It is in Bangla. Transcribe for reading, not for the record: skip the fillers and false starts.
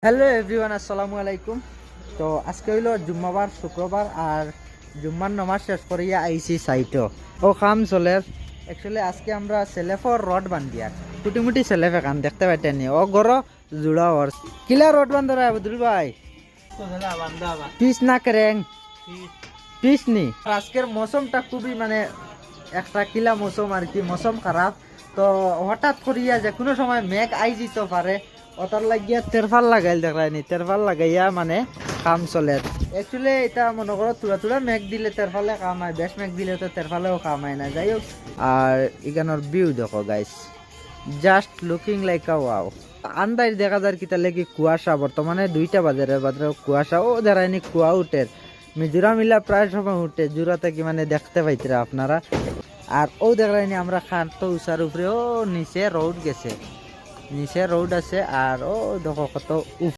হ্যালো এভরিওয়ান, আসসালামু আলাইকুম। তো আজকে হইল জুম্মাবার শুক্রবার আর জুম্মার নমাজ শেষ করিয়া আইসি সাইটো ও কাম চলে। অ্যাকচুয়ালি আজকে আমরা সেলেফর রড বান্ধিয়ার কুটিমুটি সেলেফ এখান দেখতে পাইতেনি ও গড় জুড়া ওর কিলা রড বান্ধরা আব্দুল ভাই পিস না করেন পিস নি। আজকের মৌসুমটা খুবই একটা কিলা মৌসুম আর কি, মৌসুম খারাপ। তো হঠাৎ করিয়া যে কোনো সময় মেঘ আই যেতে পারে, ওটার লাগিয়া তেরফাল লাগাইল দেখায়নি, তেরফাল লাগাইয়া কাম চলে। অ্যাকচুয়ালি এটা মনে করো তুলা মেঘ দিলে তেরফালে কাম হয়, বেশ মেঘ দিলে তো তেরফালেও কাম হয় না। যাই হোক, আর এখানোর ভিউ দেখো গাইস, জাস্ট লুকিং লাইক আ ওয়াও। আন্দাজ দেখা যায় কিতা লেগে কুয়াশা, বর্তমানে 2টা বাজারে কুয়াশা ও দেখায়নি, কুয়া উঠে মিজোরাম মিলা প্রায় সময় উঠে জুড়া থেকে দেখতে পাইতরা আপনারা। আর ও দেখায়নি আমরা খান তো উষার উপরে ও নিচে রোড গেছে, নিচে রোড আছে। আর ও দেখো কত